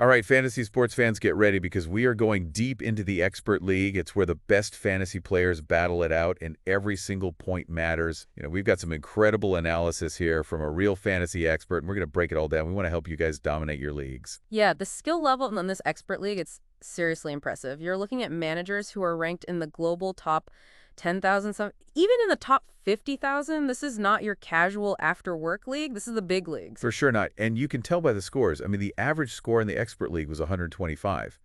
All right, fantasy sports fans, get ready because we are going deep into the expert league. It's where the best fantasy players battle it out, and every single point matters. We've got some incredible analysis here from a real fantasy expert, and we're going to break it all down. We want to help you guys dominate your leagues. Yeah, the skill level in this expert league, it's seriously impressive. You're looking at managers who are ranked in the global top 10,000, some even in the top 50,000. This is not your casual after work league. This is the big leagues. For sure not. And you can tell by the scores. I mean, the average score in the expert league was 125,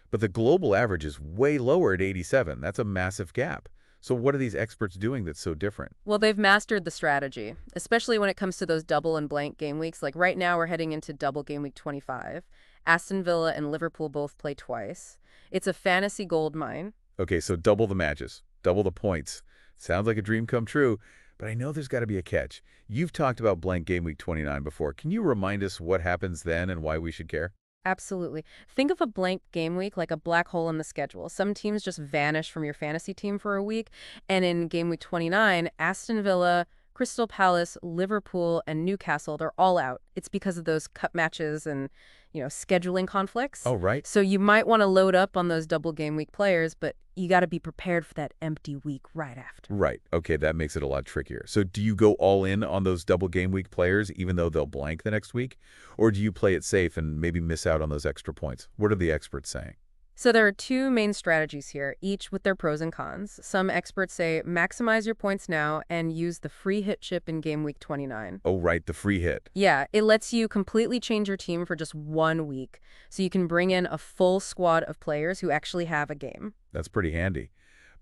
but the global average is way lower at 87. That's a massive gap. So what are these experts doing that's so different? Well, they've mastered the strategy, especially when it comes to those double and blank game weeks. Like right now, we're heading into double game week 25. Aston Villa and Liverpool both play twice. It's a fantasy gold mine. Okay, so double the matches, double the points. Sounds like a dream come true, but I know there's got to be a catch. You've talked about blank game week 29 before. Can you remind us what happens then and why we should care? Absolutely. Think of a blank game week like a black hole in the schedule. Some teams just vanish from your fantasy team for a week. And in game week 29, Aston Villa, Crystal Palace, Liverpool, and Newcastle, they're all out. It's because of those cup matches and, scheduling conflicts. Oh, right. So you might want to load up on those double game week players, but you got to be prepared for that empty week right after. Right. Okay, that makes it a lot trickier. So do you go all in on those double game week players even though they'll blank the next week? Or do you play it safe and maybe miss out on those extra points? What are the experts saying? So there are two main strategies here, each with their pros and cons. Some experts say maximize your points now and use the free hit chip in game week 29. Oh, right, the free hit. Yeah, it lets you completely change your team for just 1 week, so you can bring in a full squad of players who actually have a game. That's pretty handy.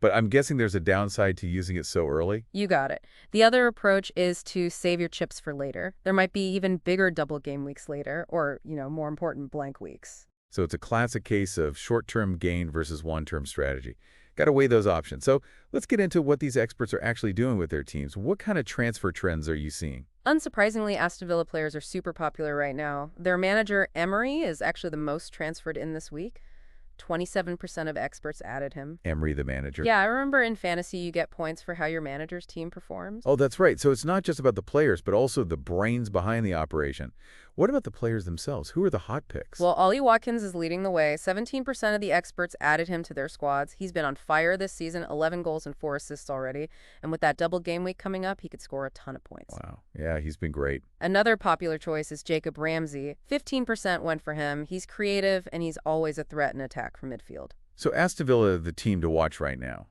But I'm guessing there's a downside to using it so early? You got it. The other approach is to save your chips for later. There might be even bigger double game weeks later, or, more important, blank weeks. So it's a classic case of short-term gain versus long-term strategy. Got to weigh those options. So let's get into what these experts are actually doing with their teams. What kind of transfer trends are you seeing? Unsurprisingly, Aston Villa players are super popular right now. Their manager, Emery, is actually the most transferred in this week. 27% of experts added him. Emery, the manager. Yeah, I remember in fantasy you get points for how your manager's team performs. Oh, that's right. So it's not just about the players, but also the brains behind the operation. What about the players themselves? Who are the hot picks? Well, Ollie Watkins is leading the way. 17% of the experts added him to their squads. He's been on fire this season, 11 goals and 4 assists already. And with that double game week coming up, he could score a ton of points. Wow. Yeah, he's been great. Another popular choice is Jacob Ramsey. 15% went for him. He's creative, and he's always a threat in attack from midfield. So Aston Villa, the team to watch right now.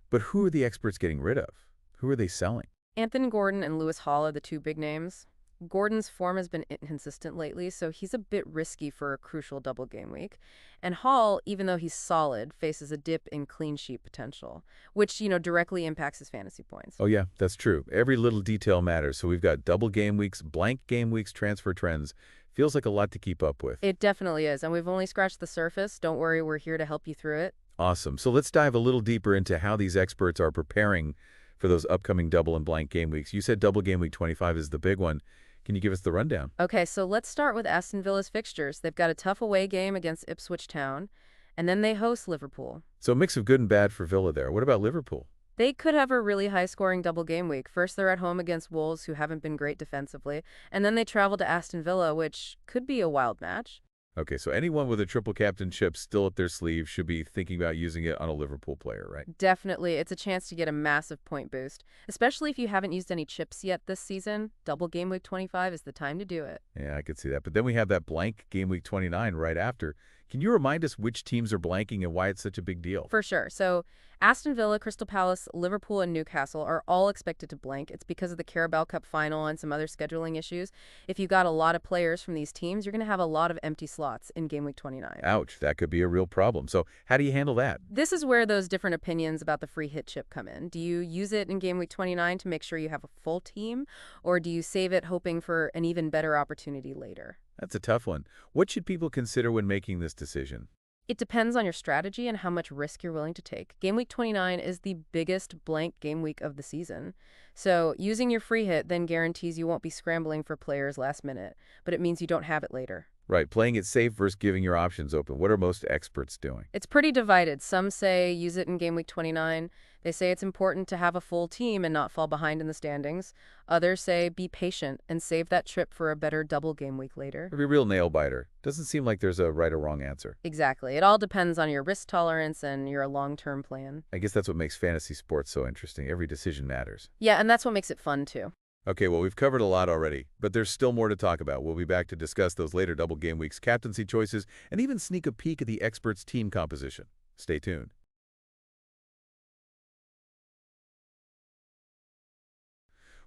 But who are the experts getting rid of? Who are they selling? Anthony Gordon and Lewis Hall are the two big names. Gordon's form has been inconsistent lately, so he's a bit risky for a crucial double game week. And Hall, even though he's solid, faces a dip in clean sheet potential, which, directly impacts his fantasy points. Oh, yeah, that's true. Every little detail matters. So we've got double game weeks, blank game weeks, transfer trends. Feels like a lot to keep up with. It definitely is, and we've only scratched the surface. Don't worry, we're here to help you through it. Awesome. So let's dive a little deeper into how these experts are preparing for those upcoming double and blank game weeks. You said double game week 25 is the big one. Can you give us the rundown? Okay, so let's start with Aston Villa's fixtures. They've got a tough away game against Ipswich Town, and then they host Liverpool. So a mix of good and bad for Villa there. What about Liverpool? They could have a really high-scoring double game week. First, they're at home against Wolves, who haven't been great defensively, and then they travel to Aston Villa, which could be a wild match. Okay, so anyone with a triple captainship still up their sleeve should be thinking about using it on a Liverpool player, right? Definitely. It's a chance to get a massive point boost, especially if you haven't used any chips yet this season. Double game week 25 is the time to do it. Yeah, I could see that. But then we have that blank game week 29 right after. Can you remind us which teams are blanking and why it's such a big deal? For sure. So Aston Villa, Crystal Palace, Liverpool, and Newcastle are all expected to blank. It's because of the Carabao Cup final and some other scheduling issues. If you got a lot of players from these teams, you're going to have a lot of empty slots in game week 29. Ouch, that could be a real problem. So how do you handle that? This is where those different opinions about the free hit chip come in. Do you use it in game week 29 to make sure you have a full team, or do you save it hoping for an even better opportunity later? That's a tough one. What should people consider when making this decision? It depends on your strategy and how much risk you're willing to take. Game week 29 is the biggest blank game week of the season. So using your free hit then guarantees you won't be scrambling for players last minute, but it means you don't have it later. Right, playing it safe versus giving your options open. What are most experts doing? It's pretty divided. Some say use it in Game Week 29. They say it's important to have a full team and not fall behind in the standings. Others say be patient and save that trip for a better double game week later. Or be a real nail-biter. Doesn't seem like there's a right or wrong answer. Exactly. It all depends on your risk tolerance and your long-term plan. I guess that's what makes fantasy sports so interesting. Every decision matters. Yeah, and that's what makes it fun too. Okay, well, we've covered a lot already, but there's still more to talk about. We'll be back to discuss those later double game weeks, captaincy choices, and even sneak a peek at the experts' team composition. Stay tuned.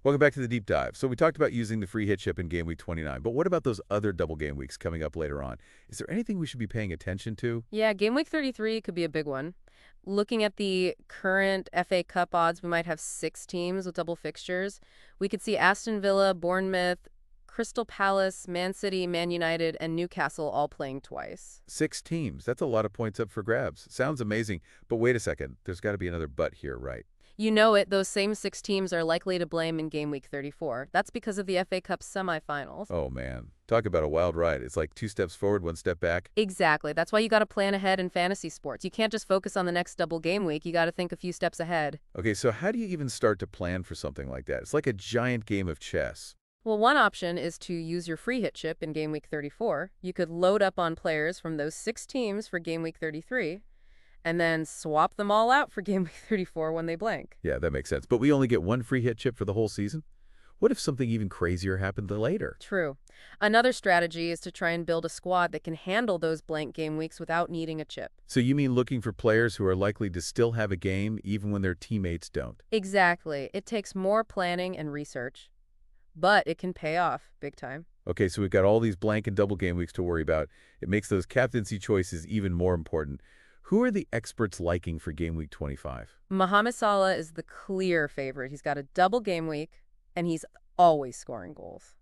Welcome back to the deep dive. So we talked about using the free hit chip in Game Week 29, but what about those other double game weeks coming up later on? Is there anything we should be paying attention to? Yeah, Game Week 33 could be a big one. Looking at the current FA Cup odds, we might have 6 teams with double fixtures. We could see Aston Villa, Bournemouth, Crystal Palace, Man City, Man United, and Newcastle all playing twice. 6 teams. That's a lot of points up for grabs. Sounds amazing, but wait a second. There's got to be another but here, right? You know it, those same 6 teams are likely to blame in Game Week 34. That's because of the FA Cup semifinals. Oh, man. Talk about a wild ride. It's like 2 steps forward, 1 step back. Exactly. That's why you got to plan ahead in fantasy sports. You can't just focus on the next double game week. You got to think a few steps ahead. Okay, so how do you even start to plan for something like that? It's like a giant game of chess. Well, one option is to use your free hit chip in Game Week 34. You could load up on players from those 6 teams for Game Week 33, and then swap them all out for Game Week 34 when they blank. Yeah, that makes sense. But we only get 1 free hit chip for the whole season? What if something even crazier happened later? True. Another strategy is to try and build a squad that can handle those blank game weeks without needing a chip. So you mean looking for players who are likely to still have a game even when their teammates don't? Exactly. It takes more planning and research, but it can pay off big time. Okay, so we've got all these blank and double game weeks to worry about. It makes those captaincy choices even more important. Who are the experts liking for Game Week 25? Mohamed Salah is the clear favorite. He's got a double game week, and he's always scoring goals.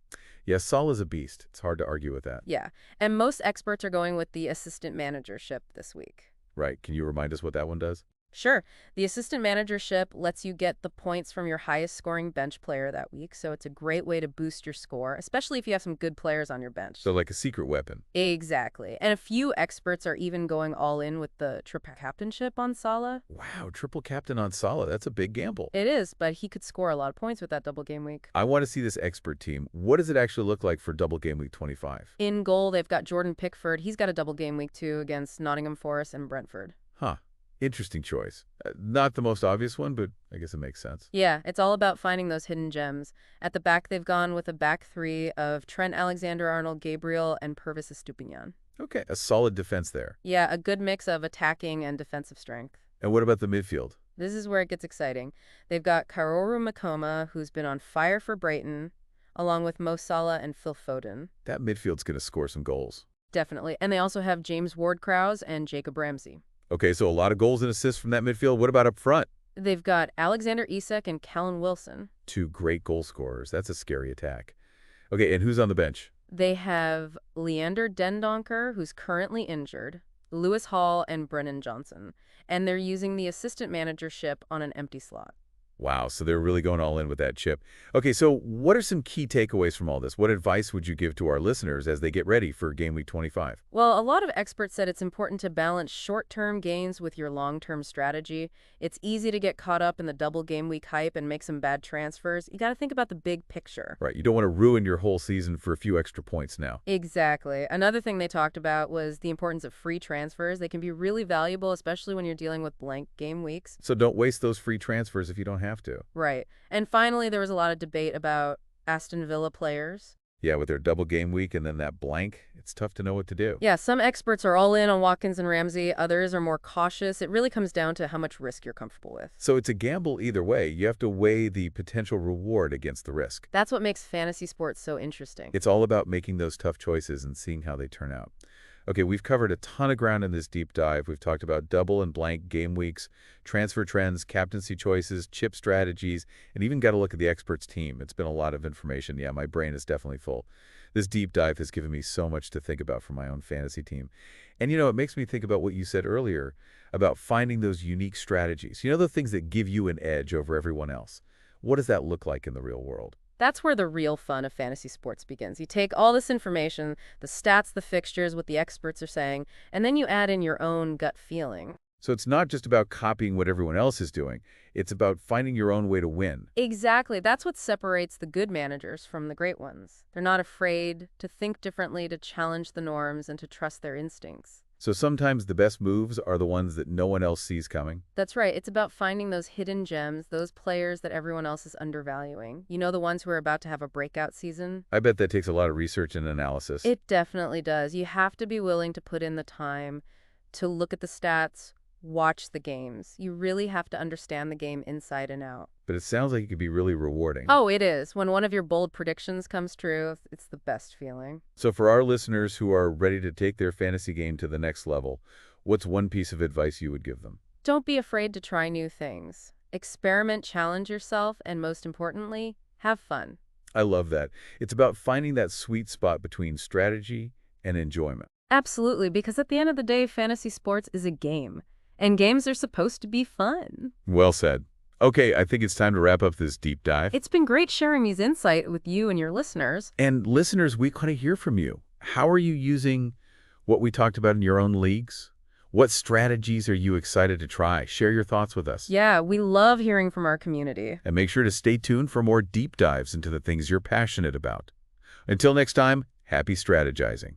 Yes, Salah's a beast. It's hard to argue with that. Yeah, and most experts are going with the assistant managership this week. Right. Can you remind us what that one does? Sure, the assistant managership lets you get the points from your highest scoring bench player that week, so it's a great way to boost your score, especially if you have some good players on your bench. So like a secret weapon. Exactly. And a few experts are even going all in with the triple captainship on Salah. Wow, triple captain on Salah. That's a big gamble. It is, but he could score a lot of points with that double game week. I want to see this expert team. What does it actually look like for double game week 25? In goal, they've got Jordan Pickford. He's got a double game week too against Nottingham Forest and Brentford. Huh. Interesting choice. Not the most obvious one, but I guess it makes sense. Yeah, it's all about finding those hidden gems. At the back, they've gone with a back 3 of Trent Alexander-Arnold, Gabriel, and Purvis Estupiñán. Okay, a solid defense there. Yeah, a good mix of attacking and defensive strength. And what about the midfield? This is where it gets exciting. They've got Kaoru Makoma, who's been on fire for Brighton, along with Mo Salah and Phil Foden. That midfield's going to score some goals. Definitely. And they also have James Ward-Prowse and Jacob Ramsey. Okay, so a lot of goals and assists from that midfield. What about up front? They've got Alexander Isak and Callum Wilson. 2 great goal scorers. That's a scary attack. Okay, and who's on the bench? They have Leander Dendoncker, who's currently injured, Lewis Hall, and Brennan Johnson. And they're using the assistant managership on an empty slot. Wow, so they're really going all in with that chip. Okay, so what are some key takeaways from all this? What advice would you give to our listeners as they get ready for Game Week 25? Well, a lot of experts said it's important to balance short-term gains with your long-term strategy. It's easy to get caught up in the double game week hype and make some bad transfers. You got to think about the big picture. Right, you don't want to ruin your whole season for a few extra points now. Exactly. Another thing they talked about was the importance of free transfers. They can be really valuable, especially when you're dealing with blank game weeks. So don't waste those free transfers if you don't have to. Right. And finally, there was a lot of debate about Aston Villa players. Yeah, with their double game week and then that blank, it's tough to know what to do. Yeah, some experts are all in on Watkins and Ramsey. Others are more cautious. It really comes down to how much risk you're comfortable with. So it's a gamble either way. You have to weigh the potential reward against the risk. That's what makes fantasy sports so interesting. It's all about making those tough choices and seeing how they turn out. Okay, we've covered a ton of ground in this deep dive. We've talked about double and blank game weeks, transfer trends, captaincy choices, chip strategies, and even got to look at the experts team. It's been a lot of information. Yeah, my brain is definitely full. This deep dive has given me so much to think about for my own fantasy team. And, you know, it makes me think about what you said earlier about finding those unique strategies. You know, the things that give you an edge over everyone else. What does that look like in the real world? That's where the real fun of fantasy sports begins. You take all this information, the stats, the fixtures, what the experts are saying, and then you add in your own gut feeling. So it's not just about copying what everyone else is doing. It's about finding your own way to win. Exactly. That's what separates the good managers from the great ones. They're not afraid to think differently, to challenge the norms, and to trust their instincts. So sometimes the best moves are the ones that no one else sees coming. That's right. It's about finding those hidden gems, those players that everyone else is undervaluing. You know, the ones who are about to have a breakout season? I bet that takes a lot of research and analysis. It definitely does. You have to be willing to put in the time to look at the stats, watch the games. You really have to understand the game inside and out. But it sounds like it could be really rewarding. Oh, it is. When one of your bold predictions comes true, it's the best feeling. So for our listeners who are ready to take their fantasy game to the next level, what's one piece of advice you would give them? Don't be afraid to try new things. Experiment, challenge yourself, and most importantly, have fun. I love that. It's about finding that sweet spot between strategy and enjoyment. Absolutely, because at the end of the day, fantasy sports is a game. And games are supposed to be fun. Well said. Okay, I think it's time to wrap up this deep dive. It's been great sharing these insights with you and your listeners. And listeners, we want to hear from you. How are you using what we talked about in your own leagues? What strategies are you excited to try? Share your thoughts with us. Yeah, we love hearing from our community. And make sure to stay tuned for more deep dives into the things you're passionate about. Until next time, happy strategizing.